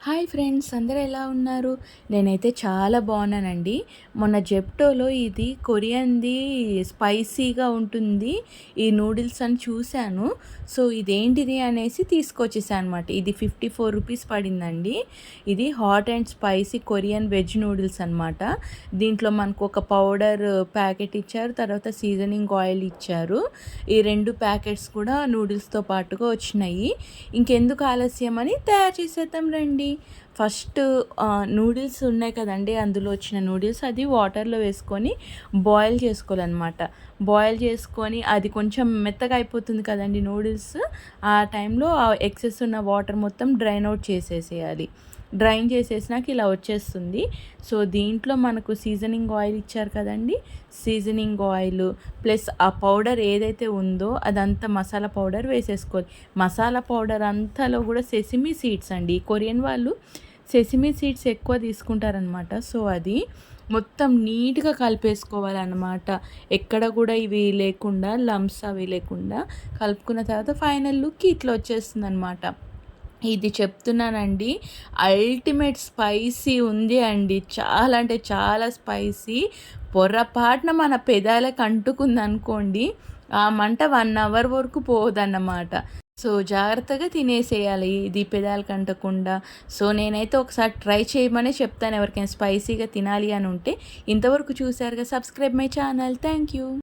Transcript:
Hi friends, అందరూ ఎలా ఉన్నారు? నేనైతే చాలా బాగున్నానండి. మొన్న జెప్టోలో ఇది కొరియన్‌ది స్పైసీగా ఉంటుంది ఈ నూడిల్స్ అని చూశాను. సో ఇదేంటిది అనేసి తీసుకొచ్చేసా అనమాట. ఇది 54 రూపీస్ పడిందండి. ఇది hot and spicy Korean veg noodles అనమాట. దీంట్లో మనకు ఒక పౌడర్ ప్యాకెట్ ఇచ్చారు, తర్వాత సీజనింగ్ ఆయిల్ ఇచ్చారు. ఈ 2 ప్యాకెట్స్ కూడా నూడిల్స్తో పాటుగా వచ్చినాయి. ఇంకెందుకు ఆలస్యం అని తయారు చేసేద్దాం రండి. ఫస్ట్ నూడిల్స్ ఉన్నాయి కదండీ, అందులో వచ్చిన నూడిల్స్ అది వాటర్లో వేసుకొని బాయిల్ చేసుకోవాలన్నమాట. బాయిల్ చేసుకొని అది కొంచెం మెత్తగా అయిపోతుంది కదండీ నూడిల్స్. ఆ టైంలో ఆ ఎక్సెస్ ఉన్న వాటర్ మొత్తం డ్రైన్ అవుట్ చేసేసేయాలి. డ్రైన్ చేసేసినాక ఇలా వచ్చేస్తుంది. సో దీంట్లో మనకు సీజనింగ్ ఆయిల్ ఇచ్చారు కదండి, సీజనింగ్ ఆయిల్ ప్లస్ ఆ పౌడర్ ఏదైతే ఉందో అదంతా మసాలా పౌడర్ వేసేసుకోవాలి. మసాలా పౌడర్ అంతాలో కూడా సెసిమీ సీడ్స్ అండి. కొరియన్ వాళ్ళు సెసిమీ సీడ్స్ ఎక్కువ తీసుకుంటారనమాట. సో అది మొత్తం నీట్గా కలిపేసుకోవాలన్నమాట. ఎక్కడ కూడా ఇవి లేకుండా, లంప్స్ అవి లేకుండా కలుపుకున్న తర్వాత ఫైనల్ లుక్ ఇట్లా వచ్చేస్తుంది అనమాట. ఇది చెప్తున్నానండి, అల్టిమేట్ స్పైసీ ఉంది అండి. చాలా అంటే చాలా స్పైసీ. పొరపాటున మన పెదాలకు అంటుకుందనుకోండి, ఆ మంట 1 అవర్ వరకు పోదన్నమాట. సో జాగ్రత్తగా తినేసేయాలి ఇది పెదాలకు అంటకుండా. సో నేనైతే ఒకసారి ట్రై చేయమనే చెప్తాను ఎవరికైనా స్పైసీగా తినాలి అని ఉంటే. ఇంతవరకు చూసారుగా, subscribe my channel. Thank you.